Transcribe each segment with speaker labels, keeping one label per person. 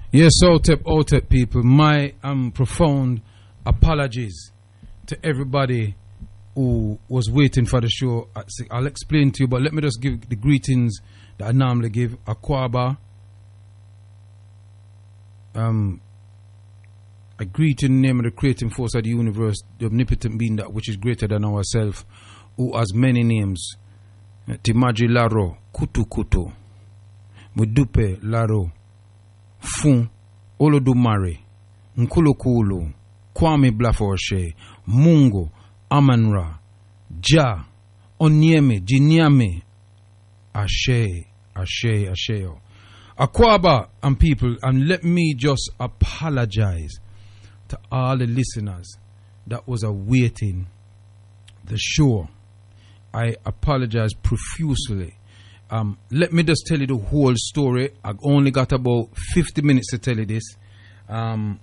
Speaker 1: Yes, OTEP people, my profound apologies to everybody who was waiting for the show. I'll explain to you, but let me just give the greetings that I normally give. Akwaba, I greet in the name of the creating force of the universe, the omnipotent being that which is greater than ourselves, who has many names. Timaji Laro, Kutu Kutu, Mudupe Laro, Fun, Olodumare, Nkulukulu, Kwame Blaforshe, Mungo, Amanra, Ja, Onyeme, Jinyame, Ashe, Akwaba and people, and let me just apologize to all the listeners that was awaiting the show. I apologize profusely. Let me just tell you the whole story. I've only got about 50 minutes to tell you this. And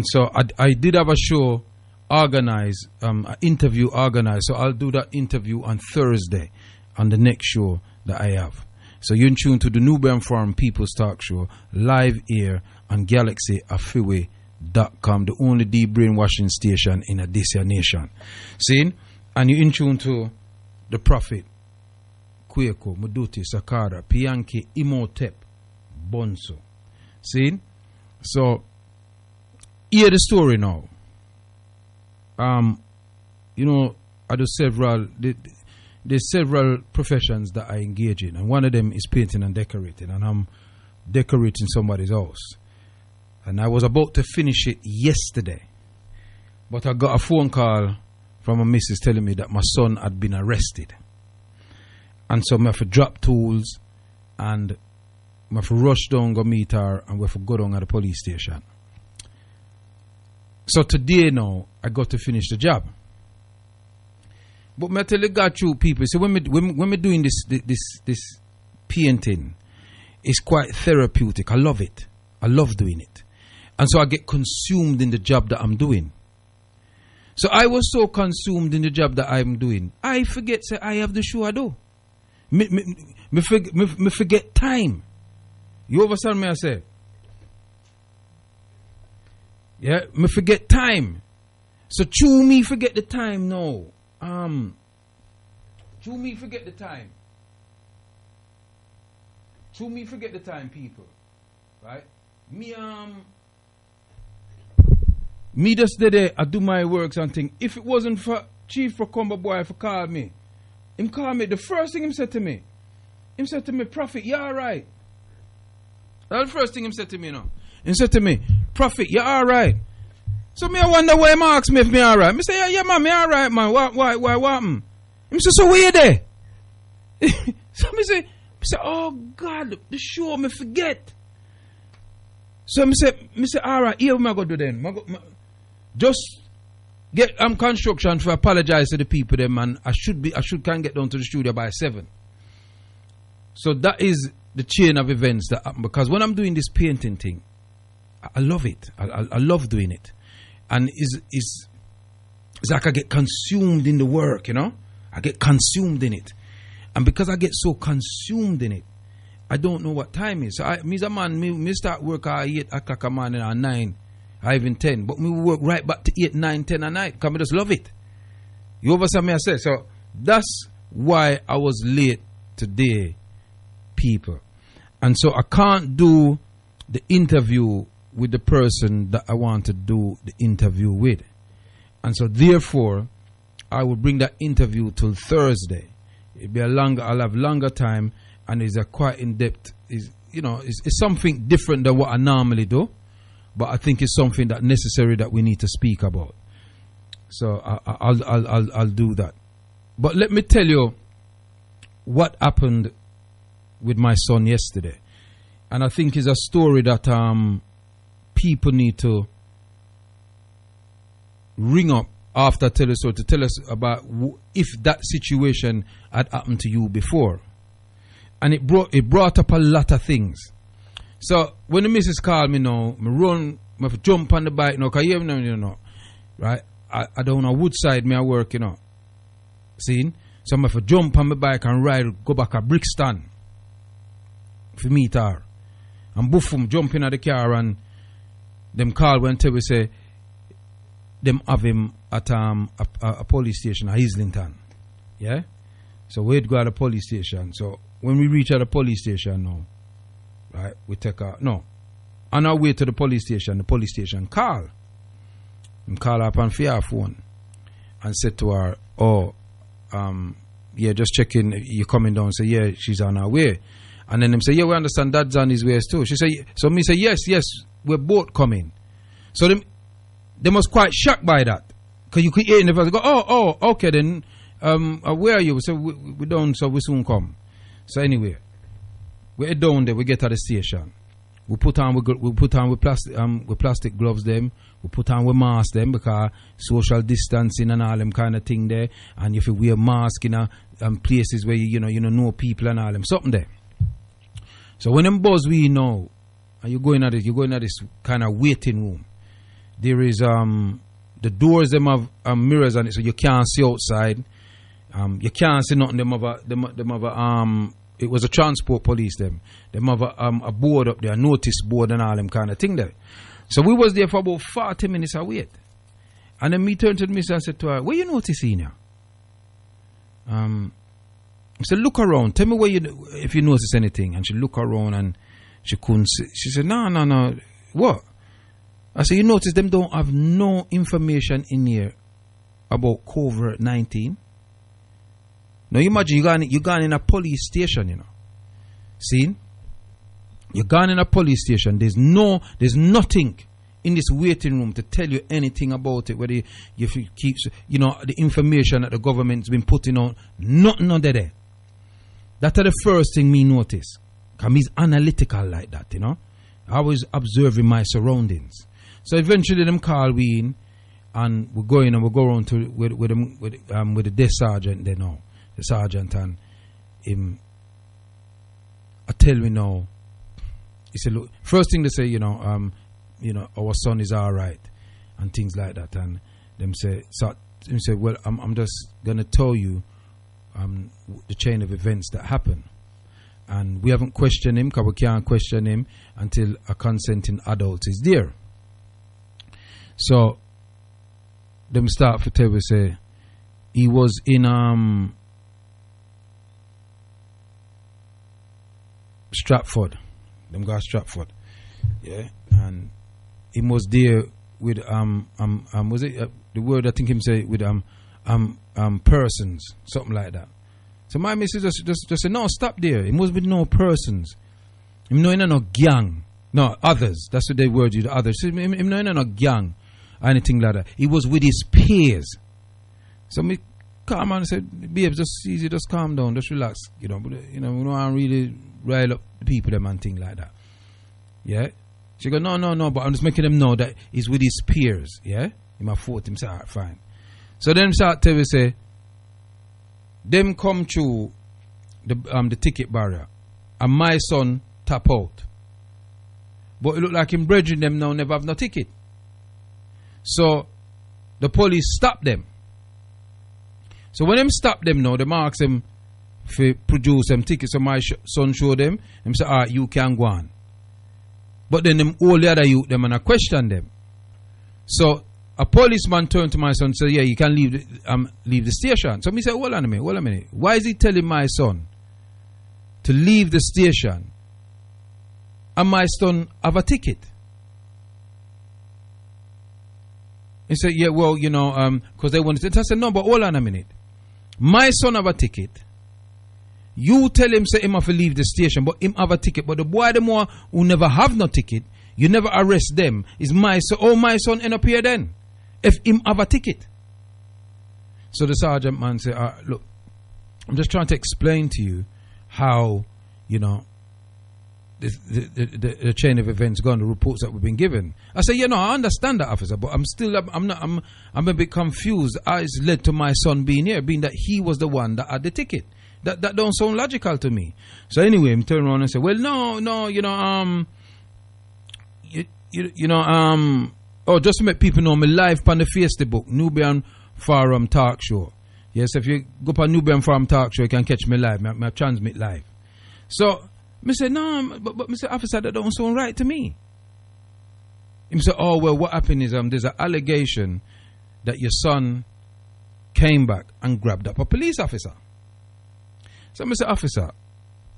Speaker 1: so I did have a show organized, an interview organized. So I'll do that interview on Thursday on the next show that I have. So you're in tune to the Nubian Forum People's Talk Show, live here on GalaxyAfiwe.com, the only de-brainwashing station in a this nation. See? And you're in tune to the Prophet, Kwaku, Muduti, Sakara, Pianki, Imhotep, Bonso. See? So, hear the story now. You know, I do there's several professions that I engage in, and one of them is painting and decorating, and I'm decorating somebody's house. And I was about to finish it yesterday, but I got a phone call from a missus telling me that my son had been arrested. And so I have to drop tools and I have to rush down, go meet her, and we have to go down at the police station. So today now, I got to finish the job. But I tell you, got you people, so when we doing this painting, it's quite therapeutic. I love it. I love doing it. And so I get consumed in the job that I'm doing. So I was so consumed in the job that I'm doing, I forget say I have the show I do. Me forget time. You understand me I say? Yeah, me forget time. So chew me forget the time now. Chew me forget the time. Chew me forget the time, people. Right? Me just there, I do my works and thing. If it wasn't for Chief Procomber boy for call me, him call me, the first thing him said to me, Prophet, you alright? That's the first thing him said to me, you know. He said to me, Prophet, you alright? So me I wonder why him ask me if me alright. Me say, yeah man, me alright man. Why him say, so where you there? So me say, oh God, the show me forget. So me say, alright, here what I go do then? Just get construction to apologize to the people them, and I can get down to the studio by 7. So that is the chain of events that happen, because when I'm doing this painting thing, I love it. I love doing it. And it's like I get consumed in the work, you know? I get consumed in it. And because I get so consumed in it, I don't know what time is. So me start work at 8 o'clock a morning or 9, or even 10. But me work right back to 8, 9, 10 at night, because I just love it. You understand me I say? So that's why I was late today, people. And so I can't do the interview with the person that I want to do the interview with. And so therefore, I will bring that interview till Thursday. I'll have longer time, and it's a quite in-depth, it's something different than what I normally do, but I think it's something that necessary that we need to speak about. So I'll do that. But let me tell you what happened with my son yesterday. And I think it's a story that people need to ring up after tell us, or to tell us about if that situation had happened to you before. And it brought up a lot of things. So when the missus called me now, I jump on the bike now, because you know, right? I don't know Woodside me I work, you know. See? So I jump on my bike and ride, go back to Brixton for meet her. And boofum jump in at the car and them call when tell we say them have him at a police station at Islington. Yeah? So we'd go at the police station. So when we reach at the police station now, right, we take on our way to the police station call. And call up on her phone and said to her, yeah, just checking, you're coming down. Say, yeah, she's on her way. And then them say, yeah, we understand Dad's on his way too. She say, so me say, yes, we're both coming. So they was quite shocked by that. Because you could hear in the voice, go, okay then, where are you? So we're down, so we soon come. So anyway, we're down there, we get to the station. We put on with plastic gloves them. We put on with masks them because social distancing and all them kind of thing there. And if you wear mask in places where you know people and all them something there. So when them buzz we know, and you're going at this kind of waiting room. There is the doors them have mirrors on it, so you can't see outside. You can't see nothing. Them have it was a transport police them. Them have a board up there, a notice board and all them kind of thing there. So we was there for about 40 minutes of wait. And then me turned to the mister and said to her, what you noticing here? I said, look around. Tell me if you notice anything. And she looked around and she couldn't see. She said, no. What? I said, you notice them don't have no information in here about COVID-19? Now you imagine you gone in a police station, you know. See? You're gone in a police station. There's nothing in this waiting room to tell you anything about it. Whether you keep, the information that the government's been putting on, nothing under there. That's the first thing me notice. Because me's analytical like that, you know. I was observing my surroundings. So eventually them call we in, and we go in and we go around to with the desk sergeant. They know the sergeant and him. I tell me now. He said, look, first thing they say, our son is all right, and things like that. And them say, well, I'm just gonna tell you the chain of events that happen, and we haven't questioned him because we can't question him until a consenting adult is there. So them start for tell we say he was in Stratford. Them guys Stratford, yeah, and he was there with was it the word I think him say with persons, something like that. So my missus just said, no, stop there. It must be no persons. Him no in no gang, no others. That's what they word you, the others. So him no in no gang or anything like that. He was with his peers. So me calm and said, babe, just easy, just calm down, just relax, we don't really rile up the people them and thing like that. Yeah. She go, no, but I'm just making them know that he's with his peers. Yeah. In my foot, him say, alright, fine. So then start to say, them come through the ticket barrier, and my son tap out. But it look like him brethren them now never have no ticket. So the police stop them. So when them stop them now, they ask them to produce them tickets. So my son show them. Them say, alright, you can go on. But then them all the other youth them and I question them. So a policeman turned to my son and said, yeah, you can leave the station. So me say, hold on a minute. Why is he telling my son to leave the station and my son have a ticket? He said, yeah, well, because they wanted to. I said, no, but hold on a minute. My son have a ticket. You tell him, say him have to leave the station, but him have a ticket. But the boy, the more who never have no ticket, you never arrest them. Is my son? Oh, my son end up here then, if him have a ticket. So the sergeant man say, look, I'm just trying to explain to you how, the chain of events gone, the reports that we've been given. I say, I understand that, officer, but I'm a bit confused. It's led to my son being here, being that he was the one that had the ticket. That don't sound logical to me. So anyway, I'm turning around and say, well, no, just to make people know, me live on the Facebook, Nubian Forum Talkshow. Yes, if you go on Nubian Forum Talkshow, you can catch me live. I transmit live. So I said, no, but Mr. Officer, that don't sound right to me. He said, oh, well, what happened is there's an allegation that your son came back and grabbed up a police officer. So Mr. Officer,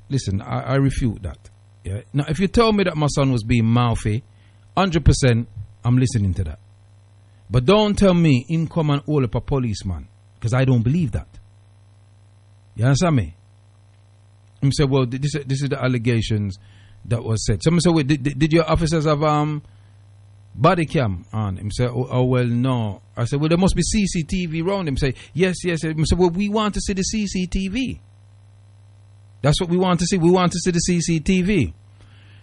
Speaker 1: listen, I refute that. Yeah. Now, if you tell me that my son was being mouthy, 100% I'm listening to that. But don't tell me him come and hold up a policeman, because I don't believe that. You understand me? He said, well, this is the allegations that was said. Someone said, wait, did your officers have body cam on? He said, oh, well, no. I said, well, there must be CCTV around him. He said, yes. He said, well, we want to see the CCTV. That's what we want to see. We want to see the CCTV.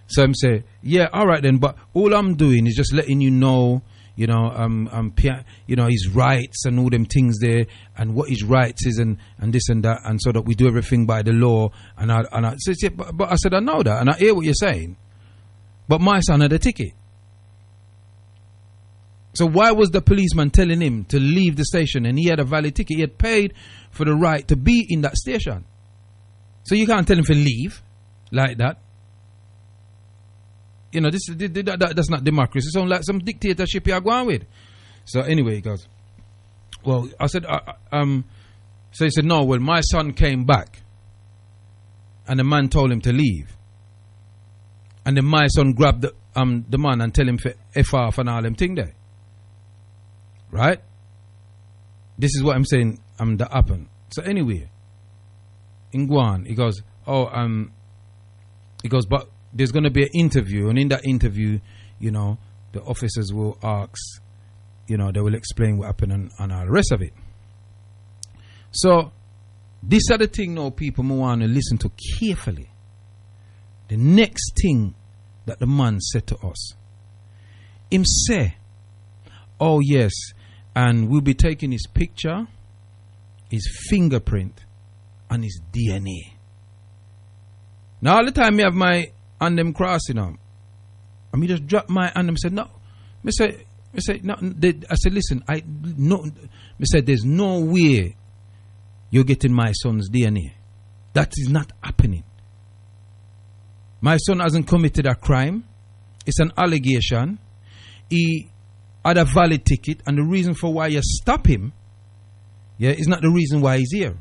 Speaker 1: So I'm saying, yeah, all right then. But all I'm doing is just letting you know, his rights and all them things there, and what his rights is, and this and that, and so that we do everything by the law. And I said, yeah, but I said, I know that, and I hear what you're saying. But my son had a ticket. So why was the policeman telling him to leave the station, and he had a valid ticket? He had paid for the right to be in that station. So you can't tell him to leave like that. You know, that's not democracy. It sounds like some dictatorship you're going with. So anyway, he goes, well, I said, so he said, no, well, my son came back and the man told him to leave. And then my son grabbed the man and tell him for F off and all them thing there. Right? This is what I'm saying, that happened. So anyway, in Guan, he goes, but there's going to be an interview, and in that interview, the officers will ask, they will explain what happened and all the rest of it. So, this are the thing now people want to listen to carefully. The next thing that the man said to us, him say, oh yes, and we'll be taking his picture, his fingerprint, and his DNA. Now all the time me have my hand them crossing them, and me just drop my hand and said no. Me say no. I said listen, Me said there's no way you're getting my son's DNA. That is not happening. My son hasn't committed a crime. It's an allegation. He had a valid ticket, and the reason for why you stop him, is not the reason why he's here.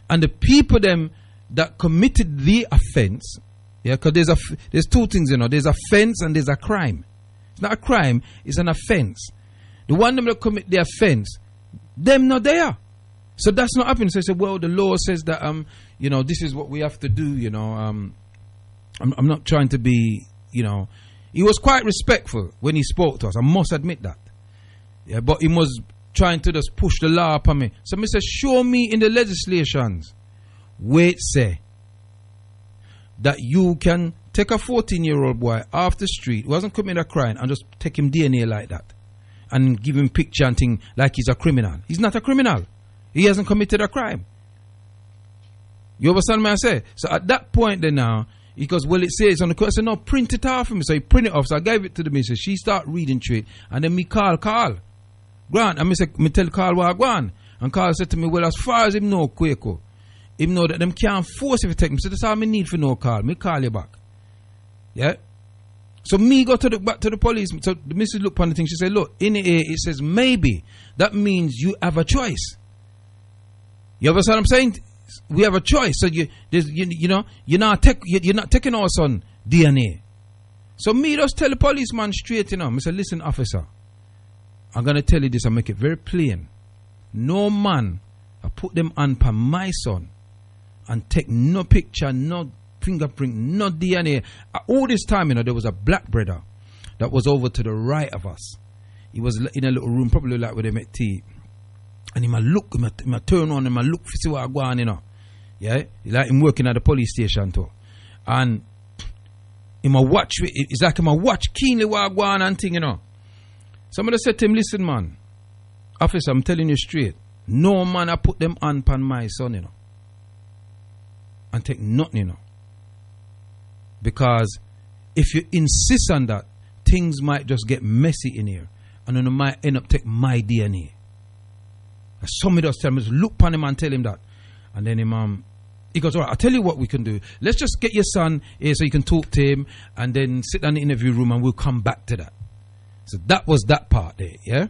Speaker 1: And the people them that committed the offense, because there's two things, there's offense and there's a crime. It's not a crime, it's an offense. The one them that commit the offense, them not there. So that's not happening. So I said, well, the law says that this is what we have to do, I'm not trying to be, he was quite respectful when he spoke to us, I must admit that. Yeah, but he was trying to just push the law upon me. So I said, show me in the legislations wait say that you can take a 14-year-old boy off the street who hasn't committed a crime and just take him DNA like that and give him picture and thing like he's a criminal. He's not a criminal. He hasn't committed a crime. You understand what I say? So at that point then now, he goes, well, it says on the court. I said, no, print it off for me. So he print it off. So I gave it to the missus. She start reading through it. And then me call. Grant. And me tell Carl what I go on. And Carl said to me, well, as far as him know, Kwaku, him know that them can't force if you take him. So that's all me need for no call. Me call you back. Yeah? So me go back to the police. So the missus looked upon the thing. She said, look, in the air it says maybe. That means you have a choice. You understand what I'm saying? We have a choice. So you're not taking our son DNA. So me just tell the policeman straight, I said, listen, officer, I'm gonna tell you this and make it very plain. No man I put them on for my son and take no picture, no fingerprint, no DNA. All this time, there was a black brother that was over to the right of us. He was in a little room, probably like where they make tea. And he might look, he might turn on, he might look to see what I go on, Yeah, like him working at the police station too. And he might watch, it's like he might watch keenly what I go on and thing, Somebody said to him, listen, man, officer, I'm telling you straight, no man I put them on my son, and take nothing, Because if you insist on that, things might just get messy in here, and then it might end up take my DNA. And somebody just tell me, look upon him and tell him that. And then him He goes, all right, I'll tell you what we can do. Let's just get your son here so you can talk to him and then sit down in the interview room and we'll come back to that. So that was that part there, yeah?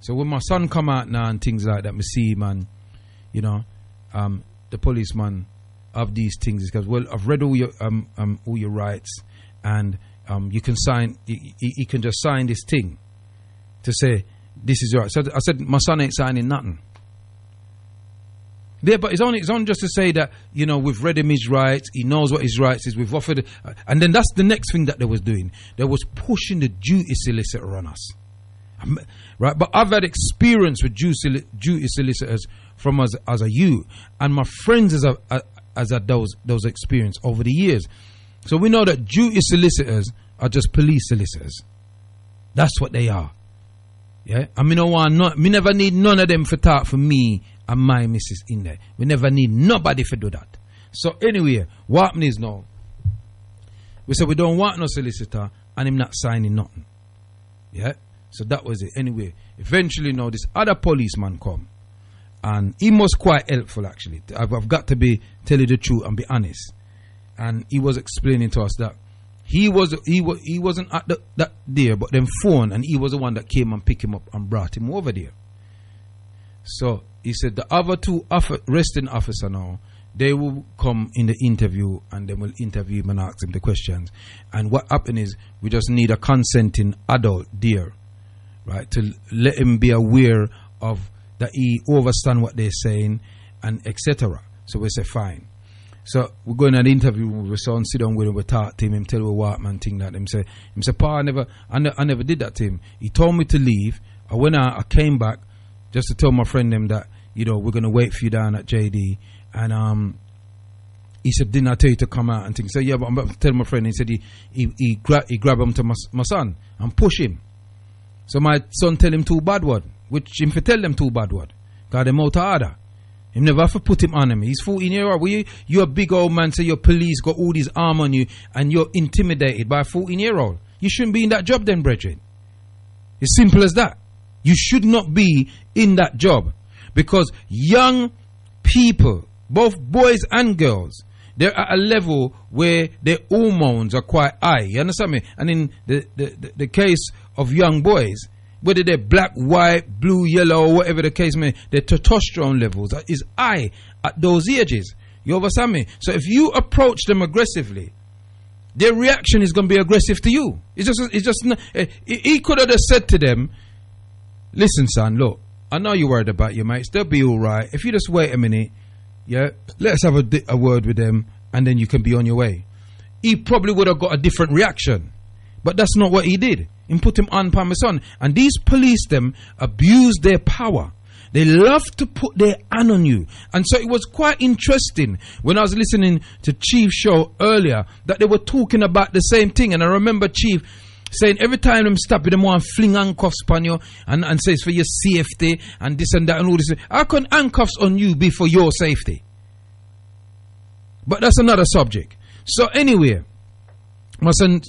Speaker 1: So when my son come out now and things like that, me see him and, you know, the policeman of these things, because, well, I've read all your rights and you can sign, he can just sign this thing to say, this is right. So I said, my son ain't signing nothing. Yeah, but it's only just to say that, you know, we've read him his rights, he knows what his rights is, we've offered, and then that's the next thing that they was doing. They was pushing the duty solicitor on us. Right, but I've had experience with duty solicitors from as a youth, and my friends has had those experience over the years. So we know that duty solicitors are just police solicitors. That's what they are. Yeah, and me never need none of them for talk for me and my missus in there. We never need nobody for do that. So anyway, what happened is now, we said we don't want no solicitor and him not signing nothing. Yeah, so that was it. Anyway, eventually now this other policeman come, and he was quite helpful actually. I've got to tell you the truth and be honest. And he was explaining to us that he wasn't at that there, but then phone, and he was the one that came and picked him up and brought him over there. So he said the other two arresting officer now, they will come in the interview and then we'll interview him and ask him the questions. And what happened is we just need a consenting adult there, right, to let him be aware of that he understand what they're saying and etc. So we say fine. So we're going to the interview with my son, sit down with him, we talk to him tell him what man thing that him say, Pa, I never did that to him. He told me to leave. When I came back just to tell my friend them that, you know, we're gonna wait for you down at JD, and he said, didn't I tell you to come out and things? So yeah, but I'm about to tell my friend. He said he grabbed him to my son and push him. So my son tell him 2 bad word, which him for tell them 2 bad word. Got him out of order. Him never have to put him on him. He's 14 years old. You're a big old man, so your police got all this arm on you and you're intimidated by a 14-year-old. You shouldn't be in that job then, brethren. It's simple as that. You should not be in that job, because young people, both boys and girls, they're at a level where their hormones are quite high. You understand me? And in the case of young boys, whether they're black, white, blue, yellow, or whatever the case may be, their testosterone levels is high at those ages. You understand me? So if you approach them aggressively, their reaction is going to be aggressive to you. He could have just said to them, listen, son, look, I know you're worried about your mates. They'll be all right. If you just wait a minute, yeah, let's have a word with them, and then you can be on your way. He probably would have got a different reaction, but that's not what he did. He put him on my son. And these police them abuse their power. They love to put their hand on you. And so it was quite interesting when I was listening to Chief's show earlier that they were talking about the same thing. And I remember Chief saying every time them stop you, them want to fling handcuffs upon you and says for your safety and this and that and all this. How can handcuffs on you be for your safety? But that's another subject. So anyway, my son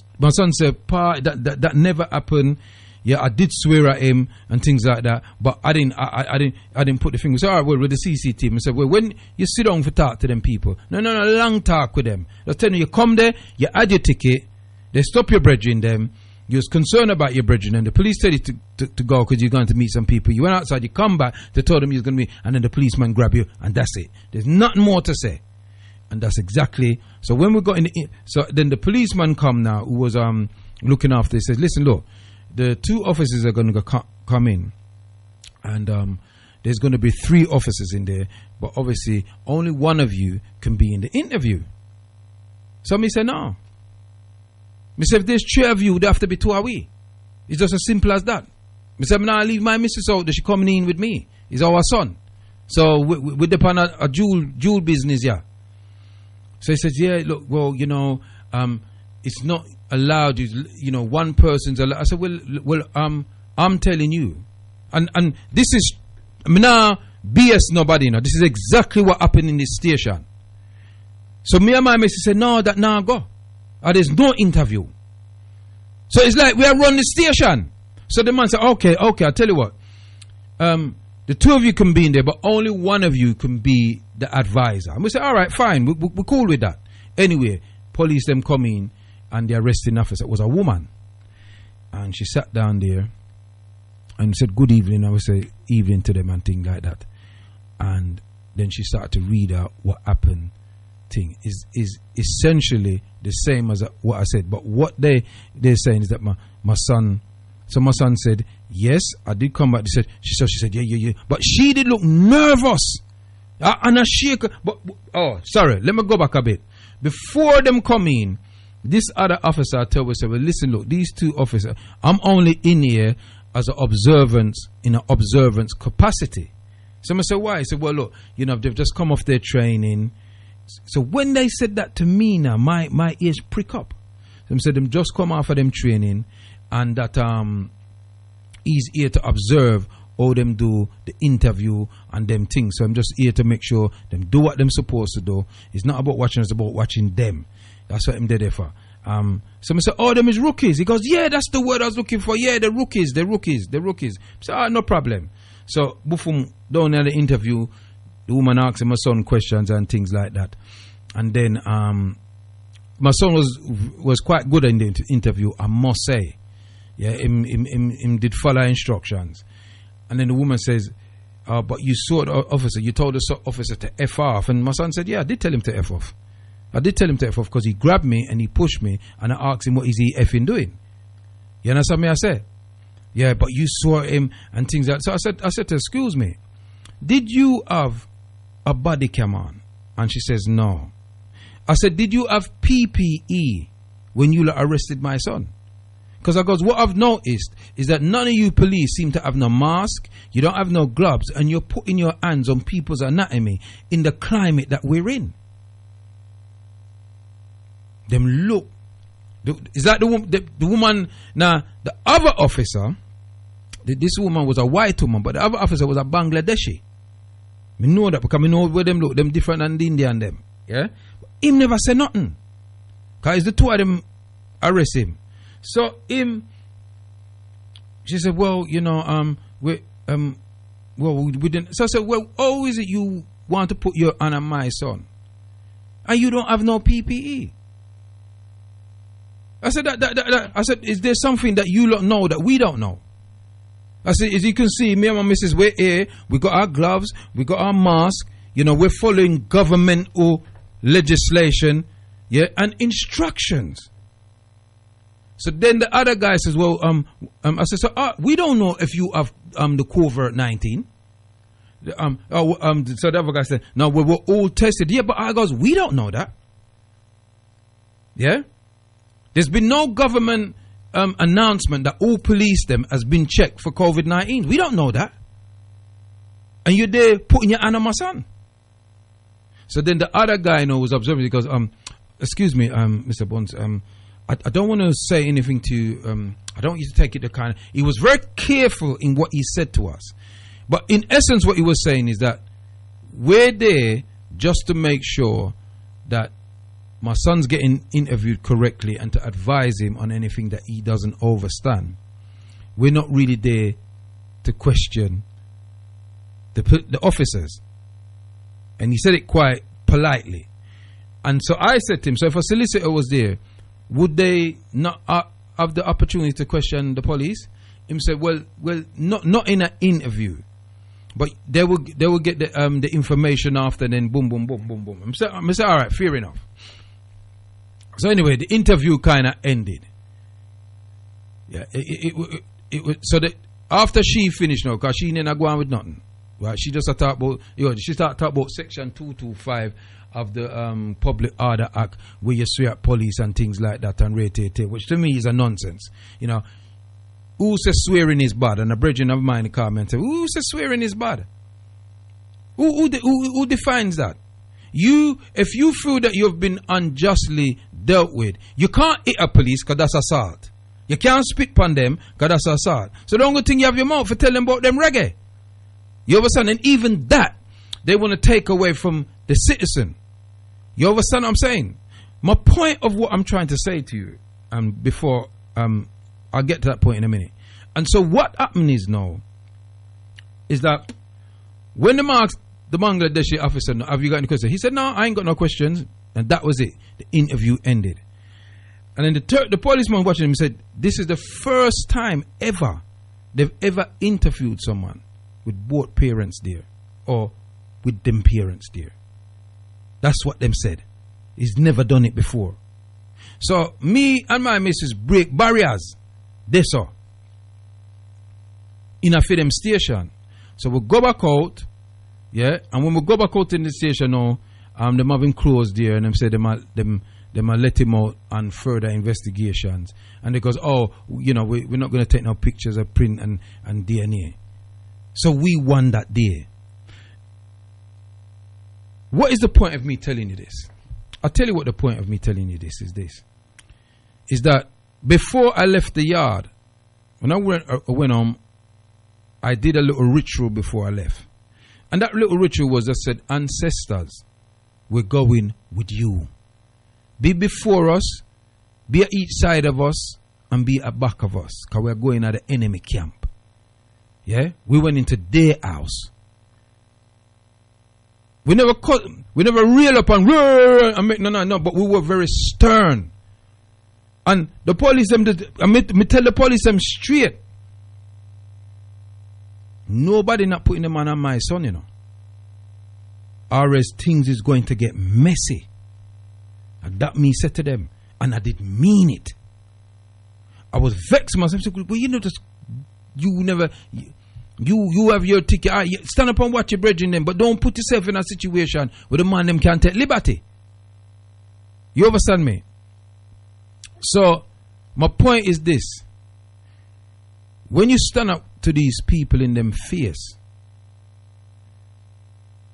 Speaker 1: said, Pa, that never happened. Yeah, I did swear at him and things like that, but I didn't put the finger. So all right, well, with the CC team, I said, well, when you sit down for talk to them people, no, long talk with them. Just tell them you come there, you add your ticket, they stop your brethren them. You was concerned about your brethren, and the police tell you to go because you're going to meet some people. You went outside, you come back, they told them you was going to meet, and then the policeman grab you, and that's it. There's nothing more to say. And that's exactly, so when we got so then the policeman come now, who was looking after, he says, listen, look, the 2 officers are going to come in, and there's going to be 3 officers in there, but obviously only one of you can be in the interview. So me say, no. Me say, if there's 3 of you, there have to be 2 of we. It's just as simple as that. Me say, I leave my missus out, that she coming in with me. It's our son. So we depend on a jewel business, yeah. So he says, yeah, look, well, you know, it's not allowed, you know, one person's allowed. I said, well, I'm telling you. And this is, I'm not BS nobody, you know. This is exactly what happened in this station. So me and my missus said, no, that now go. There's no interview. So it's like we are running the station. So the man said, okay, I'll tell you what. the two of you can be in there, but only one of you can be the advisor. And we say, all right, fine, we're cool with that. Anyway, police them come in, and the arresting officer was a woman. And she sat down there and said, good evening. I would say evening to them and things like that. And then she started to read out what happened. Thing is essentially the same as what I said. But what they're saying is that my son, so my son said, yes, I did come back. She said, yeah. But she did look nervous. And a shake. But, sorry, let me go back a bit. Before them come in, this other officer told us, well, listen, look, these two officers, I'm only in here as an observance, in an observance capacity. So I said, why? He said, well, look, they've just come off their training. So when they said that to me now, my ears prick up. So I said, them just come off of them training, and that he's here to observe how them do the interview and them things. So I'm just here to make sure them do what them supposed to do. It's not about watching, it's about watching them. That's what I'm there for. So I said, them is rookies. He goes, yeah, that's the word I was looking for. Yeah, the rookies. So no problem. So Buffum down at the interview, the woman asked him my son questions and things like that. And then my son was quite good in the interview, I must say. Yeah, him did follow instructions. And then the woman says, but you saw the officer, you told the officer to F off. And my son said, yeah, I did tell him to F off. I did tell him to F off because he grabbed me and he pushed me, and I asked him, what is he effing doing? You understand me? I said, yeah, but you saw him and things like that. So I said to her, excuse me, did you have a body cam on? And she says, no. I said, did you have PPE when you arrested my son? Because I goes, what I've noticed is that none of you police seem to have no mask, you don't have no gloves, and you're putting your hands on people's anatomy in the climate that we're in. Them look. Is that the woman? Now, the other officer, this woman was a white woman, but the other officer was a Bangladeshi. I know that because I know where them look, them different than the Indian them. Yeah? But him never said nothing. Because the two of them arrest him. So she said, well, we didn't. So I said, well, how is it you want to put your hand on my son? And you don't have no PPE? I said, I said, is there something that you don't know that we don't know? I said, as you can see, me and my missus, we're here. We got our gloves. We got our mask. We're following governmental legislation, yeah, and instructions. So then the other guy says, well, I said, so we don't know if you have the COVID-19. So the other guy said, no, we were all tested. Yeah, but I goes, we don't know that. Yeah? There's been no government announcement that all police them has been checked for COVID-19. We don't know that. And you're there putting your hand on my son. So then the other guy was observing. He goes, excuse me, Mr. Bones, I don't want to say anything to you. I don't want you to take it the kind of... He was very careful in what he said to us. But in essence, what he was saying is that we're there just to make sure that my son's getting interviewed correctly and to advise him on anything that he doesn't overstand. We're not really there to question the officers. And he said it quite politely. And so I said to him, so if a solicitor was there, would they not have the opportunity to question the police? Him said, well, not in an interview, but they will get the information after, then boom, boom, boom, boom, boom. I said, all right, fair enough. So anyway, the interview kind of ended. Yeah, it was so that after she finished now, because she didn't go on with nothing. Right, she just started about she started talking about Section 225 of the Public Order Act, where you swear at police and things like that and rate, which to me is a nonsense. Who says swearing is bad? And a brethren of mine commented, who says swearing is bad? Who defines that? If you feel that you've been unjustly dealt with, you can't hit a police because that's assault. You can't spit upon them because that's assault. So the only thing you have your mouth for telling them about them reggae. You understand? And even that, they want to take away from the citizen. You understand what I'm saying? My point of what I'm trying to say to you, before I'll get to that point in a minute. And so what happened is now, is that When the asked the Bangladeshi officer, have you got any questions? He said, no, I ain't got no questions. And that was it. The interview ended. And then the policeman watching him said, this is the first time ever they've ever interviewed someone with both parents there, or with them parents there. That's what them said. He's never done it before. So me and my missus break barriers. They saw in a them station. So we go back out, yeah. And when we go back out in the station now, them having closed there, and them say them let him out on further investigations. And they goes, oh, you know, we're not going to take no pictures of print and DNA. So we won that day. What is the point of me telling you this? I'll tell you what the point of me telling you this is. Is that before I left the yard, when I went home, I did a little ritual before I left. And that little ritual was, I said, ancestors, we're going with you. Be before us, be at each side of us, and be at back of us, because we're going at the enemy camp. Yeah? We went into their house. We never reel up and make no, but we were very stern. And the police, me tell the police them straight. Nobody not putting them on my son, you know. Or else things is going to get messy. And that me said to them. And I did mean it. I was vexed myself. I said, well, you know, you have your ticket. Stand up and watch your brethren them, but don't put yourself in a situation where the man them can't take liberty. You understand me? So, my point is this. When you stand up to these people in them face,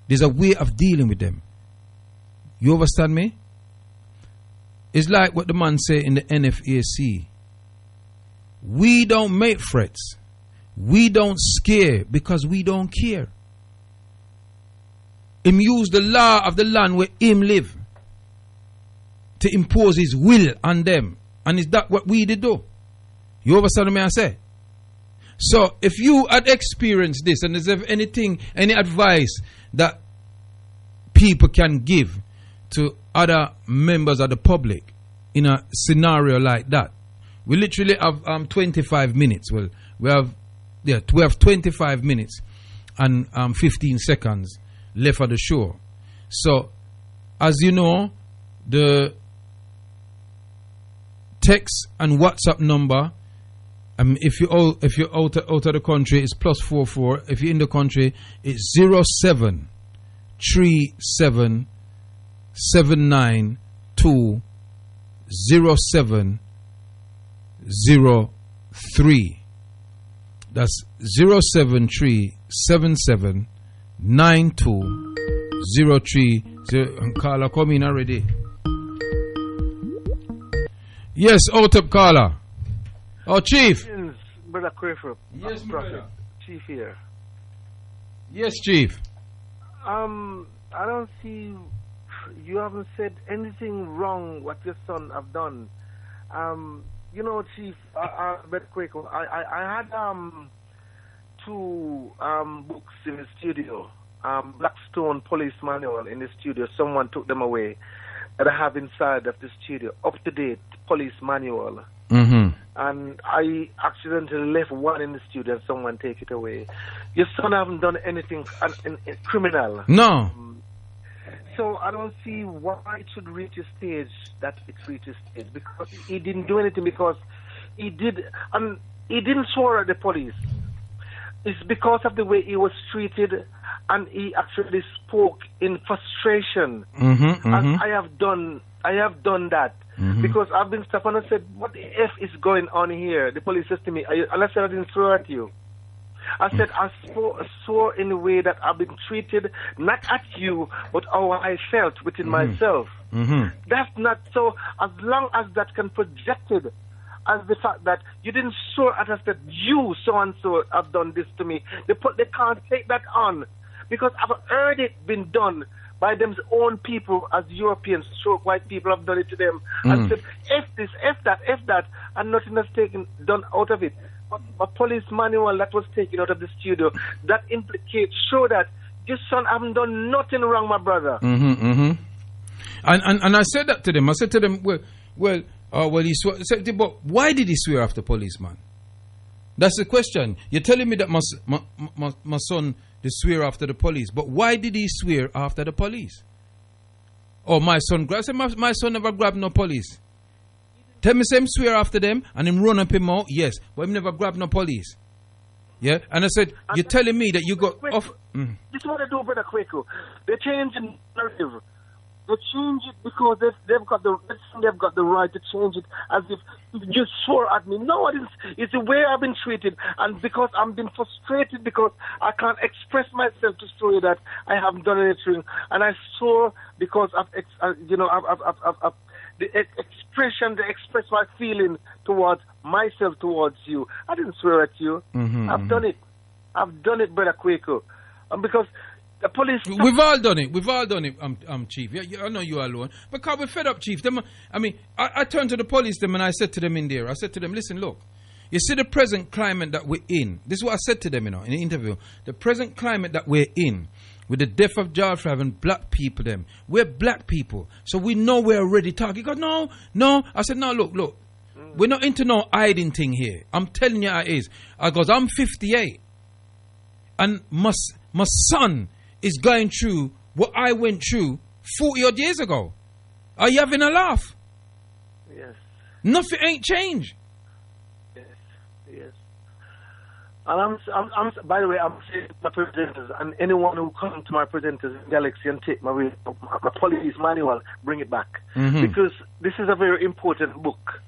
Speaker 1: there's a way of dealing with them. You understand me? It's like what the man say in the NFAC. We don't make threats. We don't scare because we don't care. Him use the law of the land where him live to impose his will on them. And is that what we did do? You understand me I say? So if you had experienced this, and is there anything, any advice that people can give to other members of the public in a scenario like that? We literally have 25 minutes. Well, we have 25 minutes and 15 seconds left of the show. So, as you know, the text and WhatsApp number, if you're out of the country, it's +44. If you're in the country, it's 0737 792 0703. That's 073779203. And Carla, come in already. Yes, out up, Carla. Oh, Chief.
Speaker 2: Brother Crayford.
Speaker 1: Yes, brother.
Speaker 2: Chief here.
Speaker 1: Yes, Chief.
Speaker 2: I don't see. You haven't said anything wrong what your son have done. You know, Chief, Brother Crayford, I had two books in the studio. Blackstone Police Manual in the studio. Someone took them away. That I have inside of the studio. Up to date police manual.
Speaker 1: Mm-hmm.
Speaker 2: And I accidentally left one in the studio and someone take it away. Your son haven't done anything criminal.
Speaker 1: No.
Speaker 2: So I don't see why it should reach a stage that it reaches stage, because he didn't do anything, because he didn't swear at the police. It's because of the way he was treated, and he actually spoke in frustration.
Speaker 1: Mm-hmm,
Speaker 2: and I have done that.
Speaker 1: Mm-hmm.
Speaker 2: Because I've been stopped and I said, what the F is going on here? The police says to me, and I said, I didn't swear at you. I said, I swore in a way that I've been treated, not at you, but how I felt within myself.
Speaker 1: Mm-hmm.
Speaker 2: That's not so. As long as that can project it as the fact that you didn't swear at us that you so-and-so have done this to me, they can't take that on. Because I've heard it been done by them's own people, as Europeans, stroke white people have done it to them, and said, F this, F that, and nothing has done out of it. But a police manual that was taken out of the studio, that implicates, show that your son haven't done nothing wrong, my brother.
Speaker 1: And I said that to them. I said to them, he swore. I said, but why did he swear after policeman? That's the question. You're telling me that my son did swear after the police, but why did he swear after the police? Oh, my son, I said, my son never grabbed no police. Tell me, say him swear after them and him run up him out, yes, but him never grabbed no police. Yeah, and I said, you're telling me that you got off.
Speaker 2: This is what they do, Brother Kwaku. They change the narrative. They change it because they've got the right to change it as if you swore at me. No, it's the way I've been treated, and because I'm been frustrated because I can't express myself to show that I haven't done anything, and I swore because the expression, they express my feeling towards myself, towards you. I didn't swear at you. I've done it. I've done it, Brother Kwaku, and because. The police.
Speaker 1: We've all done it, Chief. Yeah, I know you are alone. Because we're fed up, Chief. I turned to the police and I said to them in there, I said to them, listen, look, you see the present climate that we're in. This is what I said to them, in the interview. The present climate that we're in, with the death of George Floyd and black people, we're black people. So we know we're already talking. He goes, no. I said, no, look. We're not into no hiding thing here. I'm telling you how it is. I goes, I'm 58. And my son is going through what I went through 40 odd years ago. Are you having a laugh?
Speaker 2: Yes.
Speaker 1: Nothing ain't changed.
Speaker 2: Yes. And I'm by the way, I'm saying to my presenters and anyone who comes to my presenters in Galaxy and take my police manual, bring it back. Because this is a very important book.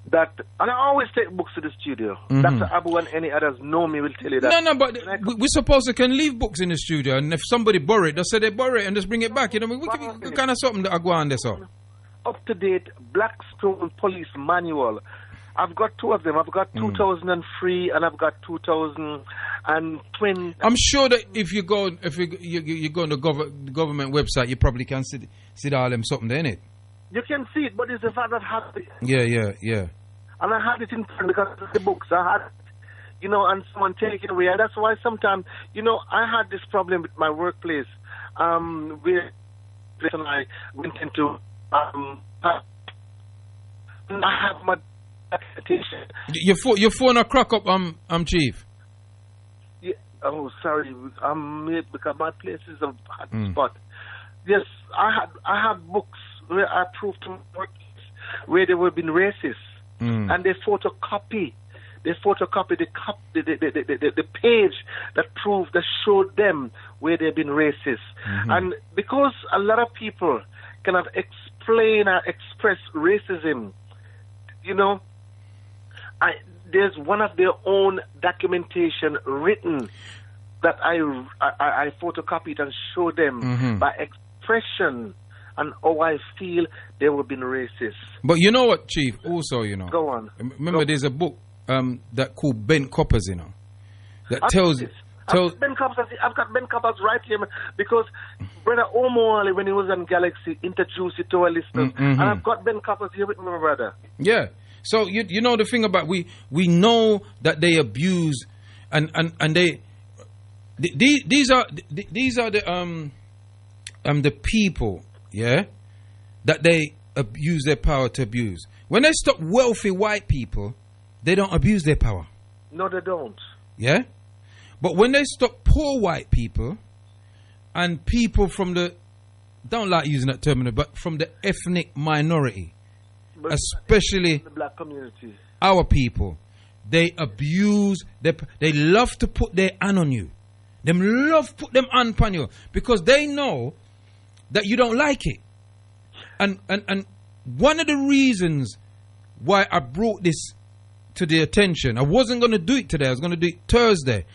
Speaker 2: And I always take books to the studio. Dr. Abu and any others know me will tell you that.
Speaker 1: No, but we're supposed to can leave books in the studio, and if somebody borrow it, they'll say they borrow it and just bring it back. We kind of something that I go on this up.
Speaker 2: Up-to-date Blackstone Police Manual. I've got two of them. I've got 2003 and I've got 2020.
Speaker 1: I'm sure that if you go on the government website, you probably can see all them something there, innit?
Speaker 2: You can see it, but it's the fact that I have it.
Speaker 1: Yeah.
Speaker 2: And I had it in print because of the books. I had it, and someone take it away. And that's why sometimes, I had this problem with my workplace. Where I went into, I have my attention.
Speaker 1: Your phone a crack up, Chief.
Speaker 2: Yeah. Oh, sorry. Because my place is a hot spot. Yes, I had books where I proved to work where they were being racist, and they photocopy the page that showed them where they've been racist, and because a lot of people cannot explain or express racism, there's one of their own documentation written that I photocopied and showed them by expression. And how I feel they were being racist. But
Speaker 1: you know what, Chief? Also,
Speaker 2: Go on.
Speaker 1: Remember, there's a book that called Ben Coppers, that tells.
Speaker 2: I've got Ben Coppers right here because Brother O'Malley, when he was on Galaxy, introduced it to our listeners, and I've got Ben Coppers here with me, my brother.
Speaker 1: Yeah. So you know the thing about we know that they abuse and they these are the people. Yeah, that they abuse their power to abuse. When they stop wealthy white people, they don't abuse their power.
Speaker 2: No, they don't.
Speaker 1: Yeah, but when they stop poor white people and people from don't like using that term, but from the ethnic minority, but especially
Speaker 2: the black community,
Speaker 1: our people, they abuse. They love to put their hand on you. Them love put them hand on you because they know that you don't like it. And one of the reasons why I brought this to the attention, I wasn't going to do it today, I was going to do it Thursday,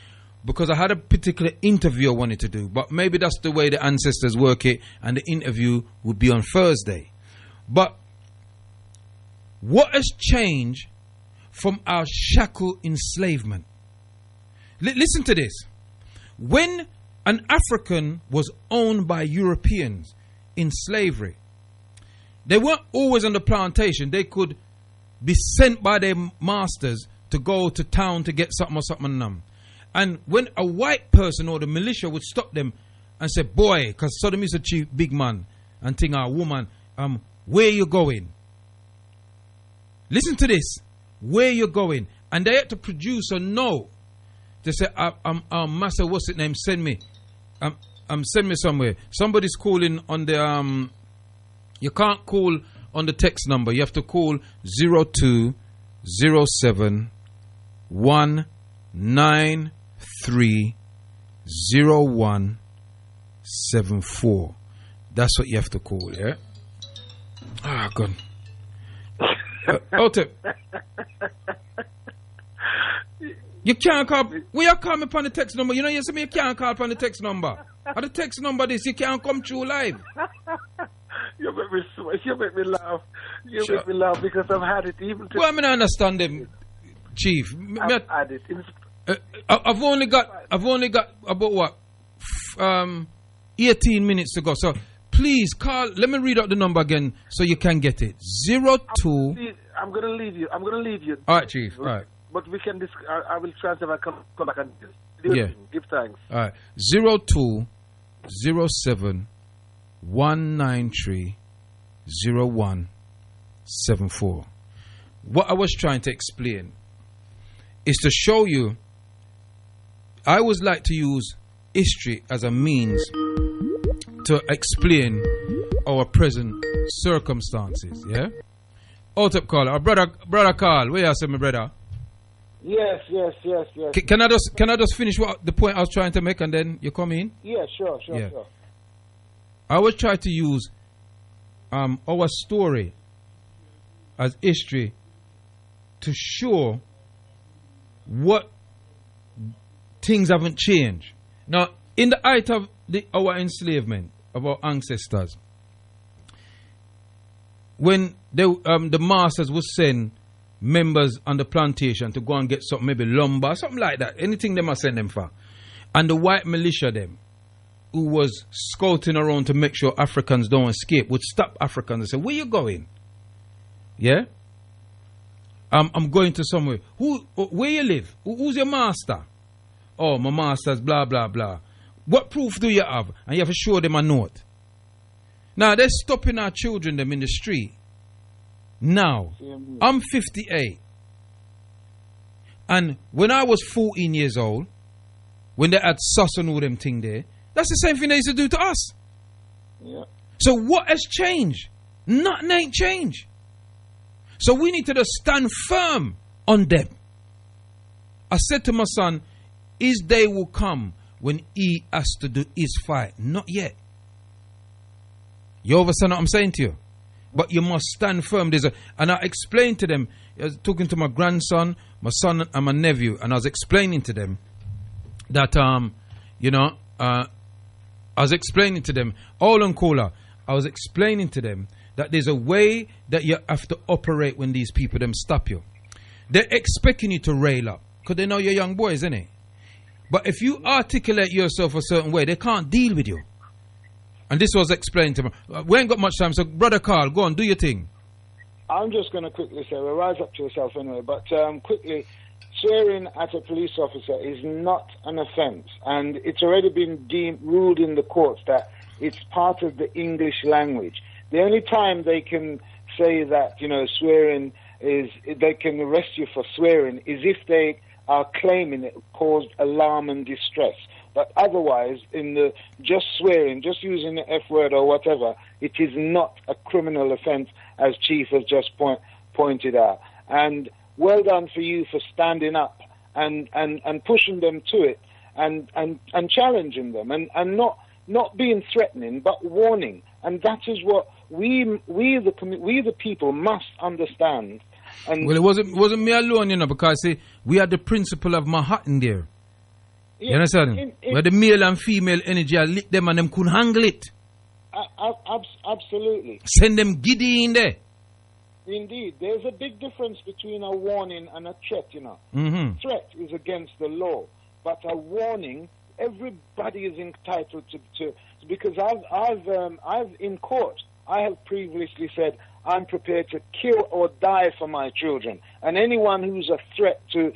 Speaker 1: because I had a particular interview I wanted to do, but maybe that's the way the ancestors work it, and the interview would be on Thursday. But what has changed from our shackle enslavement? Listen to this. When an African was owned by Europeans in slavery, they weren't always on the plantation. They could be sent by their masters to go to town to get something or something. And when a white person or the militia would stop them and say, boy, because Sodom is a chief big man and think a woman, where you going? Listen to this. Where you going? And they had to produce a note. They say, Master, what's it name? Send me. Send me somewhere. Somebody's calling on the you can't call on the text number. You have to call 0207 193 0174. That's what you have to call, yeah? Ah, God. Otep. You can't call. We are coming upon the text number. You know, you see me, you can't call upon the text number. And the text number this, you can't come through live.
Speaker 2: You make me laugh. You make me laugh because I've had it even to...
Speaker 1: Well, I mean, I understand them, Chief.
Speaker 2: I've had it.
Speaker 1: I've only got about what 18 minutes to go. So please call. Let me read out the number again so you can get it. 02.
Speaker 2: I'm gonna leave you.
Speaker 1: All right, Chief. All right.
Speaker 2: But we can. I will try to come back and do
Speaker 1: yeah.
Speaker 2: Give thanks.
Speaker 1: All right. 0207 193 0174. What I was trying to explain is to show you. I always like to use history as a means to explain our present circumstances. Yeah. Out up, caller. Brother Carl. Where you say, my brother?
Speaker 2: Yes.
Speaker 1: Can I just finish what the point I was trying to make, and then you come in?
Speaker 2: Yeah, sure.
Speaker 1: I always try to use our story as history to show what things haven't changed. Now, in the height of our enslavement of our ancestors, when the masters would send members on the plantation to go and get something, maybe lumber, something like that, anything they must send them for, and the white militia them, who was scouting around to make sure Africans don't escape, would stop Africans and say, where you going? Yeah? I'm going to somewhere. Where you live? Who's your master? Oh, my master's blah, blah, blah. What proof do you have? And you have to show them a note. Now, they're stopping our children them in the street. Now, I'm 58. And when I was 14 years old, when they had sus and all them thing there, that's the same thing they used to do to us.
Speaker 2: Yeah.
Speaker 1: So what has changed? Nothing ain't changed. So we need to just stand firm on them. I said to my son, his day will come when he has to do his fight. Not yet. You understand what I'm saying to you? But you must stand firm. And I explained to them, I was talking to my grandson, my son and my nephew, and I was explaining to them that, I was explaining to them, all on caller, I was explaining to them that there's a way that you have to operate when these people them stop you. They're expecting you to rail up because they know you're young boys, isn't it? But if you articulate yourself a certain way, they can't deal with you. And this was explained to me. We ain't got much time, so Brother Carl, go on, do your thing.
Speaker 3: I'm just going to quickly say, well, rise up to yourself anyway, but quickly, swearing at a police officer is not an offence, and it's already been ruled in the courts that it's part of the English language. The only time they can say that, swearing is, they can arrest you for swearing, is if they are claiming it caused alarm and distress. But otherwise, in the just swearing, just using the F word or whatever, it is not a criminal offence, as Chief has just pointed out. And well done for you for standing up and pushing them to it and challenging them and not being threatening but warning. And that is what we the people must understand. And
Speaker 1: well, it wasn't me alone, because see, we had the principle of Manhattan there. You understand? Where the male and female energy, I lit them and them couldn't handle it.
Speaker 3: Absolutely.
Speaker 1: Send them giddy in there.
Speaker 3: Indeed. There's a big difference between a warning and a threat,
Speaker 1: Mm-hmm.
Speaker 3: Threat is against the law. But a warning, everybody is entitled to because I've in court, I have previously said, I'm prepared to kill or die for my children. And anyone who's a threat to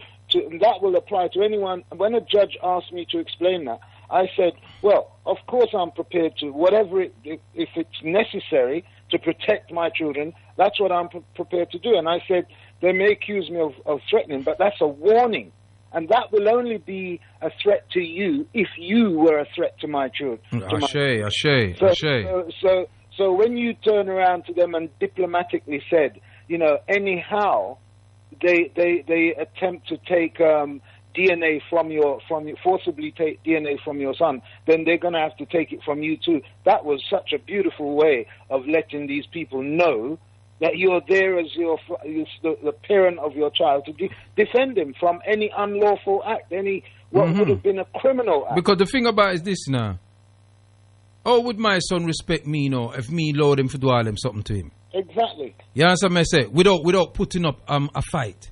Speaker 3: that will apply to anyone. When a judge asked me to explain that, I said, Well, of course I'm prepared to, if it's necessary to protect my children, that's what I'm prepared to do. And I said, they may accuse me of threatening, but that's a warning. And that will only be a threat to you if you were a threat to my children. So when you turn around to them and diplomatically said, anyhow, they attempt to take DNA forcibly take DNA from your son, then they're going to have to take it from you too. That was such a beautiful way of letting these people know that you're there as the parent of your child to defend him from any unlawful act, what would have been a criminal act.
Speaker 1: Because the thing about it is this now. How would my son respect me, if me load him for do all them something to him?
Speaker 3: Exactly.
Speaker 1: You understand what I say? Without putting up a fight.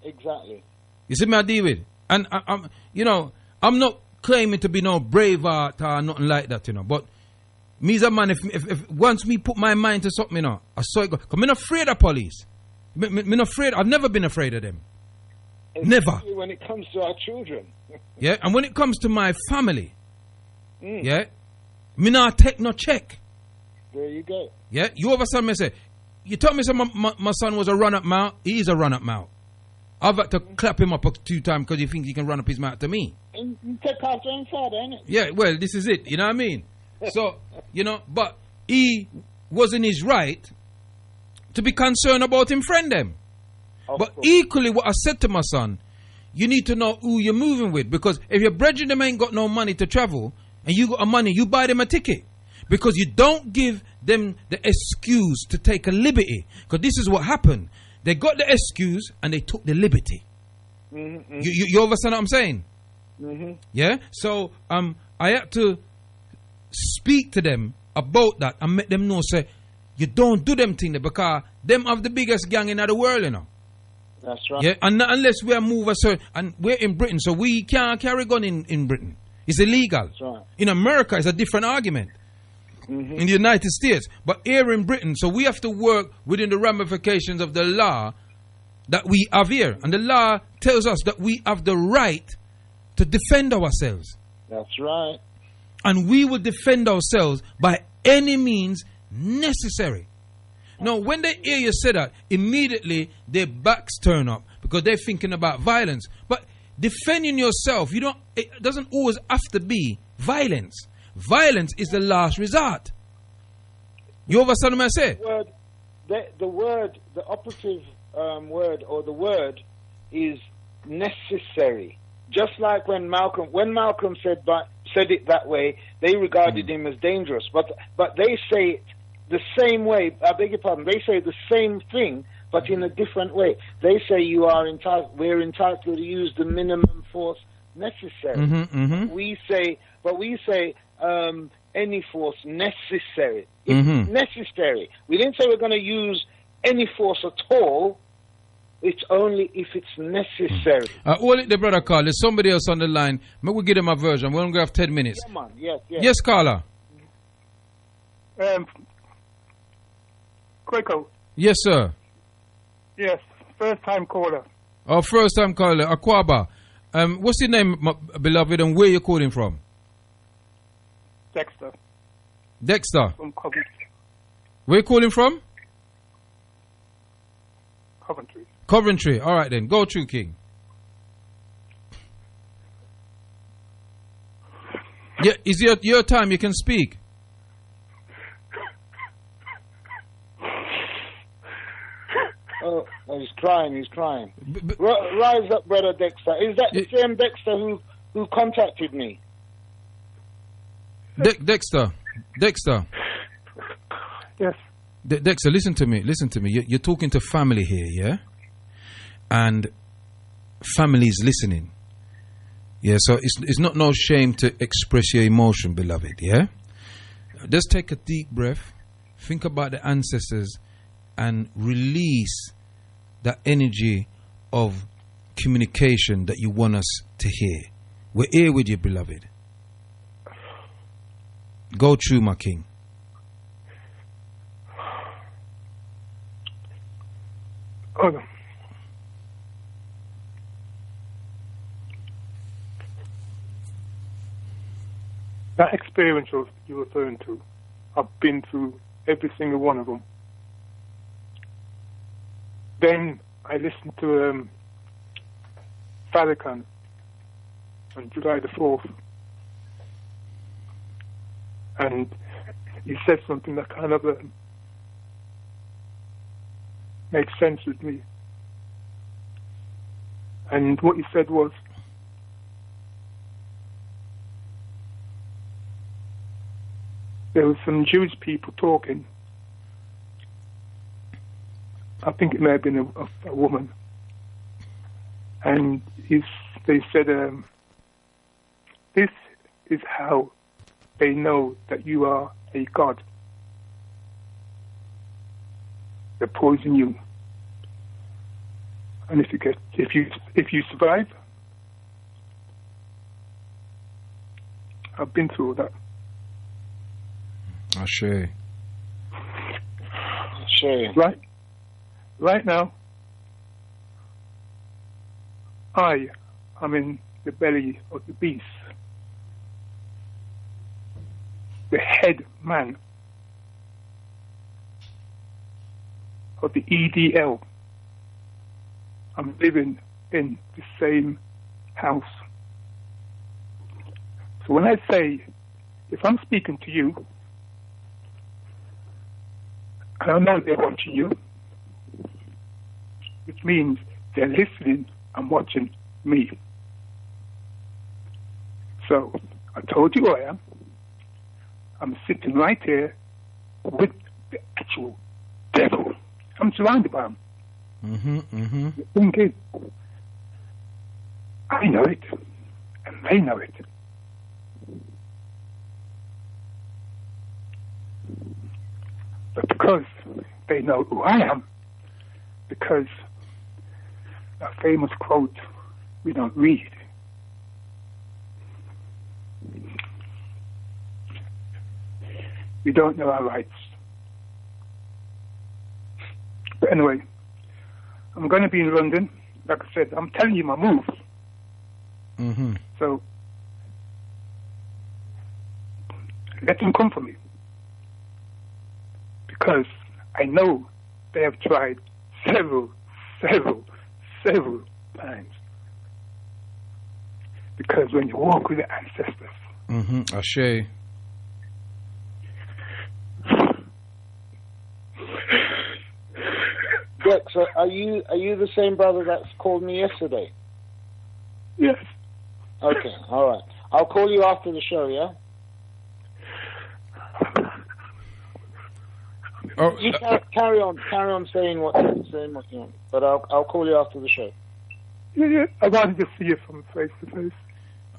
Speaker 3: Exactly.
Speaker 1: You see me I deal with? And I'm not claiming to be no Braveheart or nothing like that, but me as a man, if once me put my mind to something, I saw it go. Because I'm not afraid of police. I'm not afraid. I've never been afraid of them. Never.
Speaker 3: When it comes to our children.
Speaker 1: Yeah, and when it comes to my family, yeah, me not take no check.
Speaker 3: There you go.
Speaker 1: Yeah, you overstand me say, you told me my son was a run-up mouth. He is a run-up mouth. I've had to clap him up 2 times because he thinks he can run up his mouth to me.
Speaker 3: And take after him father, ain't it?
Speaker 1: Yeah, well, this is it. You know what I mean? So, but he was in his right to be concerned about him friend them. But equally what I said to my son, you need to know who you're moving with. Because if your brethren them ain't got no money to travel and you got a money, you buy them a ticket. Because you don't give them the excuse to take a liberty. Because this is what happened. They got the excuse and they took the liberty. Mm-hmm. You understand what I'm saying? Mm-hmm. Yeah? So I had to speak to them about that and make them know, say, you don't do them things because them have the biggest gang in the world,
Speaker 3: That's right.
Speaker 1: Yeah, and not unless we are movers, and we're in Britain, so we can't carry gun in Britain. It's illegal.
Speaker 3: That's right.
Speaker 1: In America, it's a different argument. Mm-hmm. In the United States. But here in Britain, so we have to work within the ramifications of the law that we have here. And the law tells us that we have the right to defend ourselves.
Speaker 3: That's right.
Speaker 1: And we will defend ourselves by any means necessary. Now, when they hear you say that, immediately their backs turn up because they're thinking about violence. But defending yourself, it doesn't always have to be violence. Violence is the last resort. You understand what I say?
Speaker 3: The operative word or the word is necessary. Just like when Malcolm said it that way, they regarded him as dangerous. But they say it the same way. I beg your pardon. They say the same thing, but in a different way. They say we're entitled to use the minimum force necessary.
Speaker 1: Mm-hmm, mm-hmm.
Speaker 3: We say any force necessary. It's necessary. We didn't say we're going to use any force at all. It's only if it's necessary.
Speaker 1: All it the brother call. There's somebody else on the line. Maybe we'll give them a version. We're going to have 10 minutes.
Speaker 3: Come on. Yes.
Speaker 1: Yes, caller.
Speaker 4: Kwaku.
Speaker 1: Yes, sir.
Speaker 4: Yes, first time caller.
Speaker 1: First time caller. Akwaba. What's your name, my beloved, and where you calling from?
Speaker 4: Dexter.
Speaker 1: From Coventry. Where you calling from? Coventry. All right then. Go through, King. Yeah, is your time? You can speak.
Speaker 3: Oh, he's crying. Rise up, brother Dexter. Is that the same Dexter who contacted me?
Speaker 1: Dexter.
Speaker 4: Yes.
Speaker 1: Dexter, listen to me. You're talking to family here, yeah? And family's listening. Yeah, so it's not no shame to express your emotion, beloved, yeah? Just take a deep breath, think about the ancestors, and release that energy of communication that you want us to hear. We're here with you, beloved. Go through, my king.
Speaker 4: Okay. That experience you're referring to, I've been through every single one of them. Then I listened to Farrakhan on July the 4th, and he said something that kind of makes sense with me. And what he said was, there was some Jewish people talking. I think it may have been a woman. And they said, this is how they know that you are a god. They poison you. And if you survive, I've been through all that.
Speaker 1: Ashe.
Speaker 4: Right now, I am in the belly of the beast. The head man of the EDL. I'm living in the same house. So when I say, if I'm speaking to you, and I know they're watching you, which means they're listening and watching me. So I told you who I am. I'm sitting right here with the actual devil. I'm surrounded by him. The thing is, I know it, and they know it. But because they know who I am, because that famous quote, we don't read. We don't know our rights. But anyway, I'm going to be in London. Like I said, I'm telling you my moves. So, let them come for me. Because I know they have tried several times. Because when you walk with the ancestors,
Speaker 1: Ashe.
Speaker 3: Dick, so are you the same brother that's called me yesterday?
Speaker 4: Yes.
Speaker 3: Okay, all right. I'll call you after the show, yeah? You carry on saying what you want, but I'll call you after the show.
Speaker 4: Yeah. I'd rather just see you from face to face.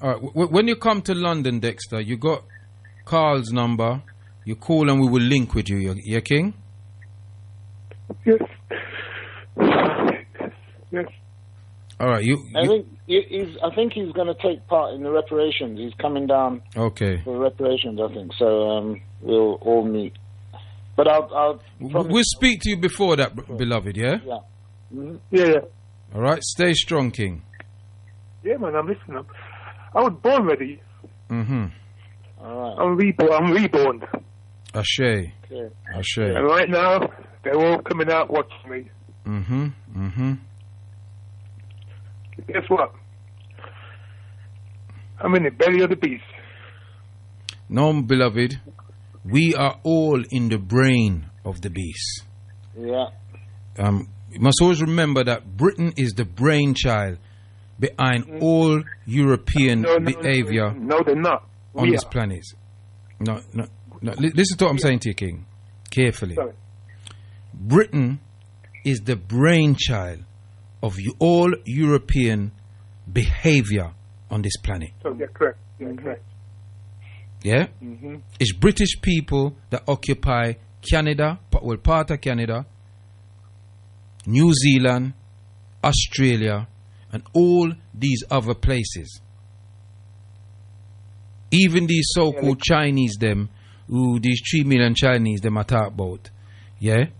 Speaker 1: All right. When you come to London, Dexter, you got Carl's number. You call and we will link with you. You king?
Speaker 4: Yes. Yes.
Speaker 1: All right.
Speaker 3: I think he's going to take part in the reparations. He's coming down.
Speaker 1: Okay.
Speaker 3: For reparations, I think. So we'll all meet. But
Speaker 1: we'll speak to you before that, beloved. Yeah.
Speaker 3: Yeah. Mm-hmm.
Speaker 4: Yeah.
Speaker 1: All right. Stay strong, King.
Speaker 4: Yeah, man. I'm listening. I was born ready.
Speaker 3: All right.
Speaker 4: I'm reborn.
Speaker 1: Ashe.
Speaker 3: Okay.
Speaker 1: Ashe.
Speaker 4: And right now, they're all coming out watching me. Guess what? I'm in the belly of the beast.
Speaker 1: No, beloved. We are all in the brain of the beast.
Speaker 3: Yeah.
Speaker 1: You must always remember that Britain is the brainchild behind all European behavior.
Speaker 4: No, they're not.
Speaker 1: On this planet. No. Listen to what I'm saying to you, King. Carefully.
Speaker 4: Sorry.
Speaker 1: Britain is the brainchild of all European behavior on this planet.
Speaker 4: So you're correct. You're correct.
Speaker 1: Yeah? It's British people that occupy Canada, part of Canada, New Zealand, Australia, and all these other places. Even these so-called Chinese, these 3 million Chinese, them I talk about, yeah?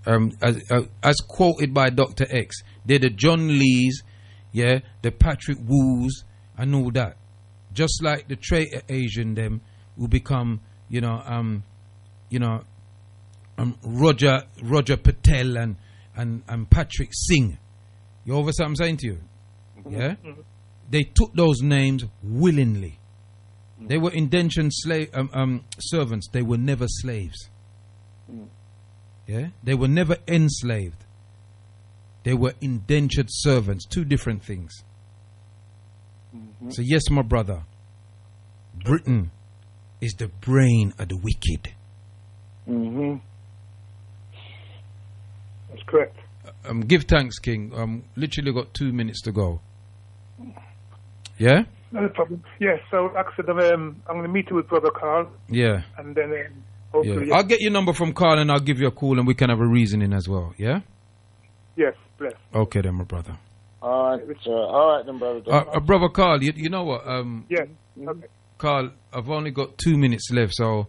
Speaker 1: As quoted by Dr. X, they're the John Lees, yeah, the Patrick Woos, and all that. Just like the traitor Asian, them, will become, Roger Patel and Patrick Singh. You understand what I'm saying to you? Yeah? They took those names willingly. They were indentured servants. They were never slaves. Yeah? They were never enslaved. They were indentured servants. Two different things. So yes, my brother, Britain is the brain of the wicked.
Speaker 4: That's correct.
Speaker 1: Give thanks, King. Literally got 2 minutes to go. Yeah?
Speaker 4: No problem. Yes, so like I said, I'm going to meet you with Brother Carl.
Speaker 1: Yeah.
Speaker 4: And then hopefully...
Speaker 1: Yeah. I'll get your number from Carl and I'll give you a call and we can have a reasoning as well. Yeah?
Speaker 4: Yes, bless.
Speaker 1: Okay then, my brother.
Speaker 3: All right then, brother.
Speaker 1: Brother Carl, you know what?
Speaker 4: Yes. Okay.
Speaker 1: Carl, I've only got 2 minutes left, so...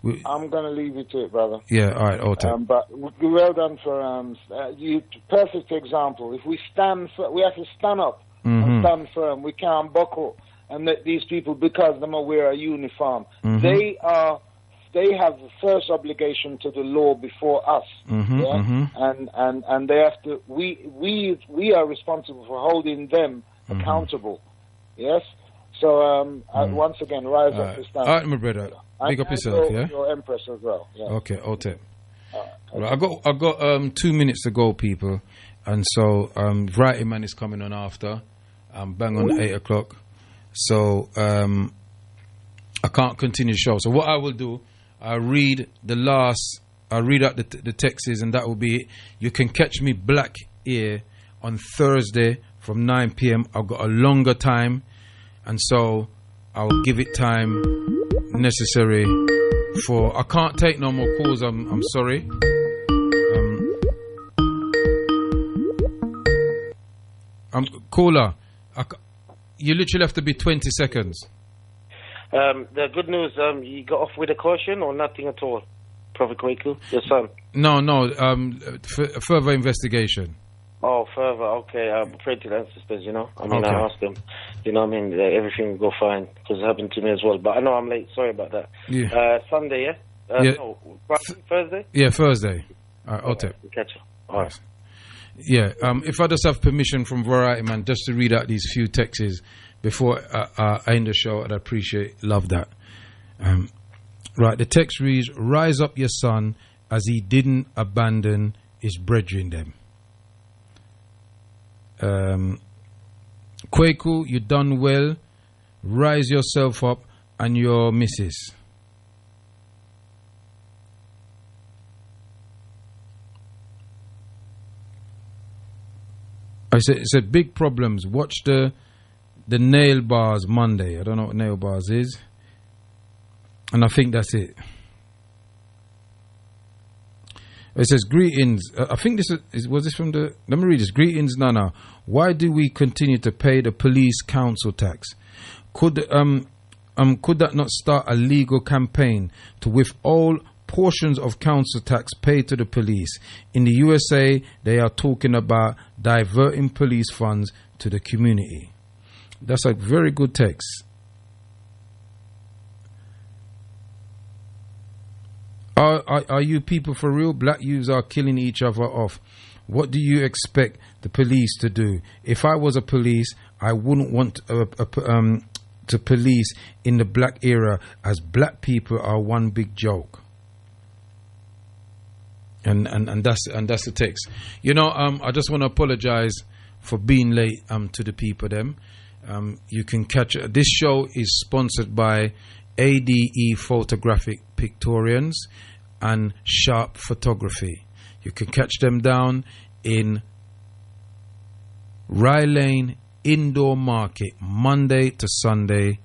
Speaker 3: I'm going to leave you to it, brother.
Speaker 1: Yeah, all right, okay.
Speaker 3: But well done for you. Perfect example. If we stand, we have to stand up and stand firm. We can't buckle and let these people, because them wear a uniform. They have the first obligation to the law before us. And they have to. We are responsible for holding them accountable. Yes. So once again, rise up to stand.
Speaker 1: All right, my brother. Big up yourself, yeah?
Speaker 3: Your Empress as well. Yeah.
Speaker 1: Okay, Otep. Right, I got 2 minutes to go, people. And so Variety Man is coming on after. Bang on 8 o'clock. So I can't continue the show. So what I will do, I'll read out the texts, and that will be it. You can catch me black here on Thursday from 9 p.m. I've got a longer time, and so I'll give it time necessary for... I can't take no more calls. I'm sorry. Caller, you literally have to be 20 seconds.
Speaker 5: The good news, you got off with a caution or nothing at all, Prophet Kwaku, your son?
Speaker 1: No, further investigation.
Speaker 5: Oh, further, okay. I prayed to the ancestors, I
Speaker 1: Okay.
Speaker 5: I asked them, everything will go fine, because it happened to me as well. But I know I'm late, sorry about that.
Speaker 1: Yeah.
Speaker 5: Sunday, yeah?
Speaker 1: Yeah.
Speaker 5: No, Thursday?
Speaker 1: Yeah, Thursday. Okay.
Speaker 5: We'll catch you. All right.
Speaker 1: Yeah, if I just have permission from Variety Man just to read out these few texts before I end the show, I'd love that. Right, the text reads, "Rise up your son, as he didn't abandon his brethren them." Kwaku, you done well. Rise yourself up and your missus. I said big problems. Watch the nail bars Monday. I don't know what nail bars is. And I think that's it. It says, greetings. I think this was this from the... Let me read this. Greetings, Nana. Why do we continue to pay the police council tax? Could that not start a legal campaign to withhold portions of council tax paid to the police? In the USA, they are talking about diverting police funds to the community. That's a very good text. Are you people for real? Black youths are killing each other off. What do you expect the police to do? If I was a police, I wouldn't want to police in the black era, as black people are one big joke. And that's the text. I just want to apologize for being late to the people them. You can catch this show is sponsored by ADE Photographic Pictorians and Sharp Photography. You can catch them down in Rye Lane Indoor Market Monday to Saturday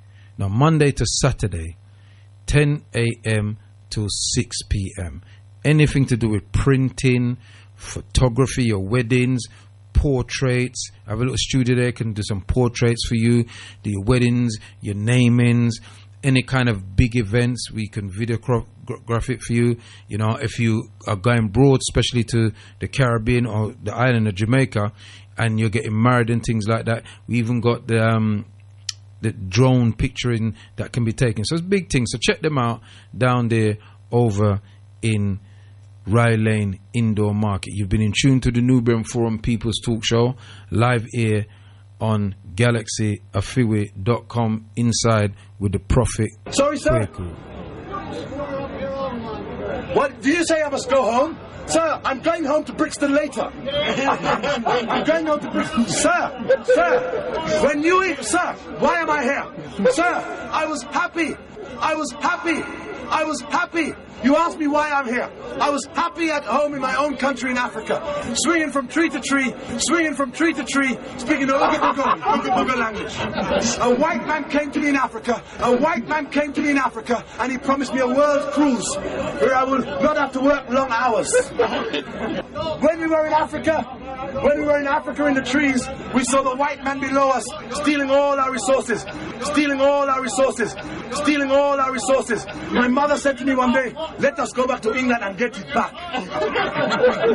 Speaker 1: 10 a.m. to 6 p.m. Anything to do with printing, photography, your weddings, portraits. I have a little studio there, can do some portraits for you, do your weddings, your namings, any kind of big events. We can videograph it for you. If you are going abroad, especially to the Caribbean or the island of Jamaica, and you're getting married and things like that, we even got the the drone picturing that can be taken. So it's big things. So check them out down there over in Rye Lane Indoor Market. You've been in tune to the Nubian Forum People's Talk Show, live here on GalaxyAfiwe.com, inside with the Prophet.
Speaker 6: Sorry, sir.
Speaker 1: Kwaku.
Speaker 6: What? Do you say I must go home? Sir, I'm going home to Brixton later. I'm going home to Brixton. Sir, when you... Sir, why am I here? Sir, I was happy. You asked me why I'm here. I was happy at home in my own country in Africa, swinging from tree to tree, speaking the Uga language. A white man came to me in Africa, and he promised me a world cruise where I will not have to work long hours. When we were in Africa in the trees, we saw the white man below us stealing all our resources. My mother said to me one day, let us go back to England and get it back.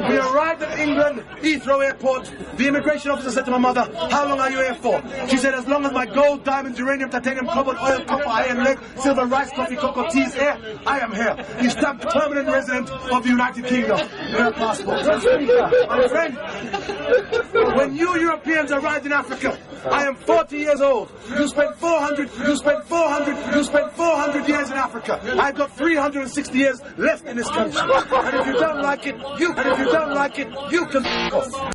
Speaker 6: We arrived at England, Heathrow Airport. The immigration officer said to my mother, how long are you here for? She said, as long as my gold, diamonds, uranium, titanium, cobalt, oil, copper, iron, lead, silver, rice, coffee, cocoa, tea is here, I am here. He stamped permanent resident of the United Kingdom. Her passport. My friend, when you Europeans arrived in Africa, I am 40 years old. You spent 400 years in Africa. I've got 360 years left in this country. And if you don't like it, you can f*** off.